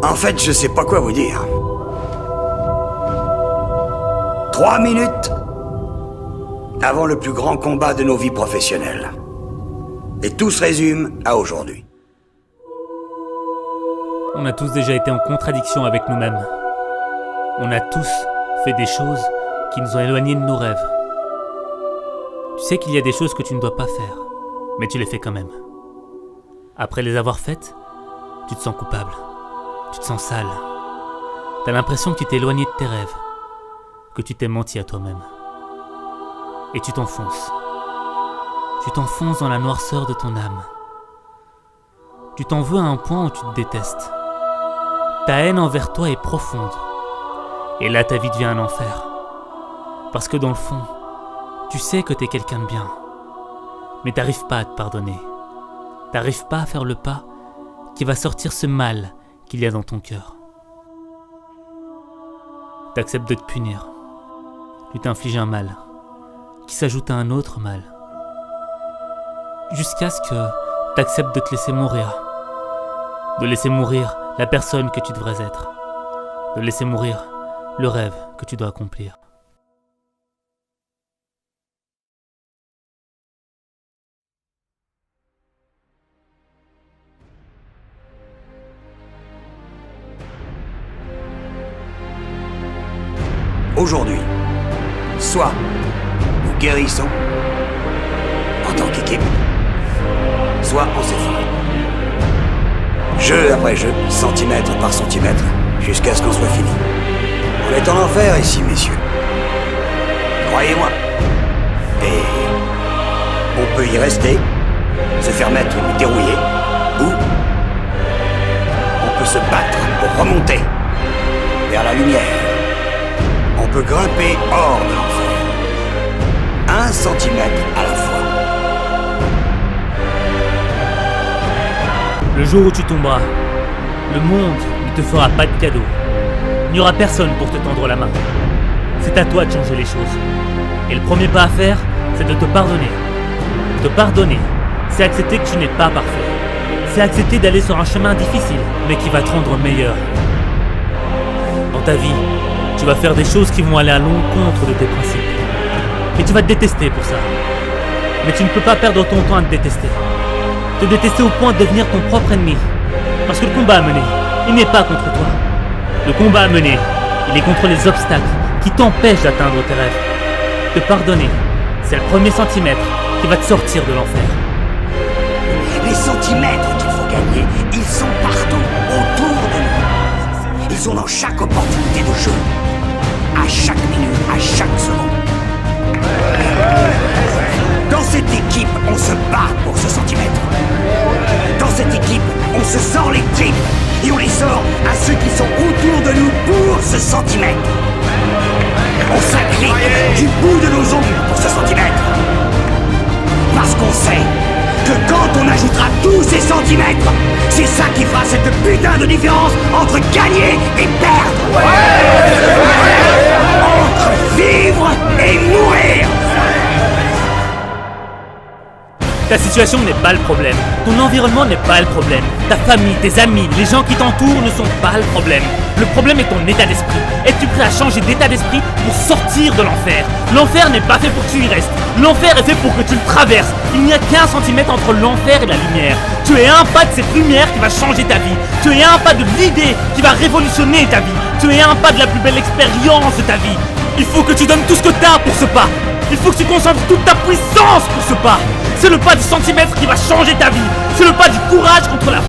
En fait, je sais pas quoi vous dire. 3 minutes avant le plus grand combat de nos vies professionnelles. Et tout se résume à aujourd'hui. On a tous déjà été en contradiction avec nous-mêmes. On a tous fait des choses qui nous ont éloignés de nos rêves. Tu sais qu'il y a des choses que tu ne dois pas faire, mais tu les fais quand même. Après les avoir faites, tu te sens coupable, tu te sens sale. T'as l'impression que tu t'es éloigné de tes rêves, que tu t'es menti à toi-même. Et tu t'enfonces. Tu t'enfonces dans la noirceur de ton âme. Tu t'en veux à un point où tu te détestes. Ta haine envers toi est profonde. Et là, ta vie devient un enfer. Parce que dans le fond, tu sais que t'es quelqu'un de bien. Mais t'arrives pas à te pardonner. T'arrives pas à faire le pas qui va sortir ce mal qu'il y a dans ton cœur. T'acceptes de te punir. Tu t'infliges un mal qui s'ajoute à un autre mal. Jusqu'à ce que t'acceptes de te laisser mourir. De laisser mourir la personne que tu devrais être. De laisser mourir le rêve que tu dois accomplir. Aujourd'hui, soit nous guérissons en tant qu'équipe, soit on s'effondre. Jeu après jeu, centimètre par centimètre, jusqu'à ce qu'on soit fini. On est en enfer ici, messieurs. Croyez-moi. Et on peut y rester, se faire mettre ou dérouiller, ou on peut se battre pour remonter vers la lumière. On peut grimper hors de l'enfer. 1 centimètre à la fois. Le jour où tu tomberas, le monde ne te fera pas de cadeau. Il n'y aura personne pour te tendre la main. C'est à toi de changer les choses. Et le premier pas à faire, c'est de te pardonner. Te pardonner, c'est accepter que tu n'es pas parfait. C'est accepter d'aller sur un chemin difficile, mais qui va te rendre meilleur. Dans ta vie, tu vas faire des choses qui vont aller à l'encontre de tes principes. Et tu vas te détester pour ça. Mais tu ne peux pas perdre ton temps à te détester. Te détester au point de devenir ton propre ennemi. Parce que le combat à mener, il n'est pas contre toi. Le combat à mener, il est contre les obstacles qui t'empêchent d'atteindre tes rêves. Te pardonner, c'est le premier centimètre qui va te sortir de l'enfer. Les centimètres qu'il faut gagner, ils sont partout, autour de nous. Ils sont dans chaque opportunité de jeu. À chaque minute, à chaque seconde. Dans cette équipe, on se bat pour ce centimètre. Dans cette équipe, on se sort les tripes et on les sort à ceux qui sont autour de nous pour ce centimètre. On s'agrippe du bout de nos ongles pour ce centimètre. Parce qu'on sait que quand on ajoutera tous ces centimètres, c'est ça qui fera cette putain de différence entre gagner et perdre. Entre vivre et mourir. Ta situation n'est pas le problème. Ton environnement n'est pas le problème. Ta famille, tes amis, les gens qui t'entourent ne sont pas le problème. Le problème est ton état d'esprit. Es-tu prêt à changer d'état d'esprit pour sortir de l'enfer? L'enfer n'est pas fait pour que tu y restes. L'enfer est fait pour que tu le traverses. Il n'y a qu'un centimètre entre l'enfer et la lumière. Tu es un pas de cette lumière qui va changer ta vie. Tu es un pas de l'idée qui va révolutionner ta vie. Tu es un pas de la plus belle expérience de ta vie. Il faut que tu donnes tout ce que tu as pour ce pas. Il faut que tu concentres toute ta puissance pour ce pas. C'est le pas du centimètre qui va changer ta vie. C'est le pas du courage contre la...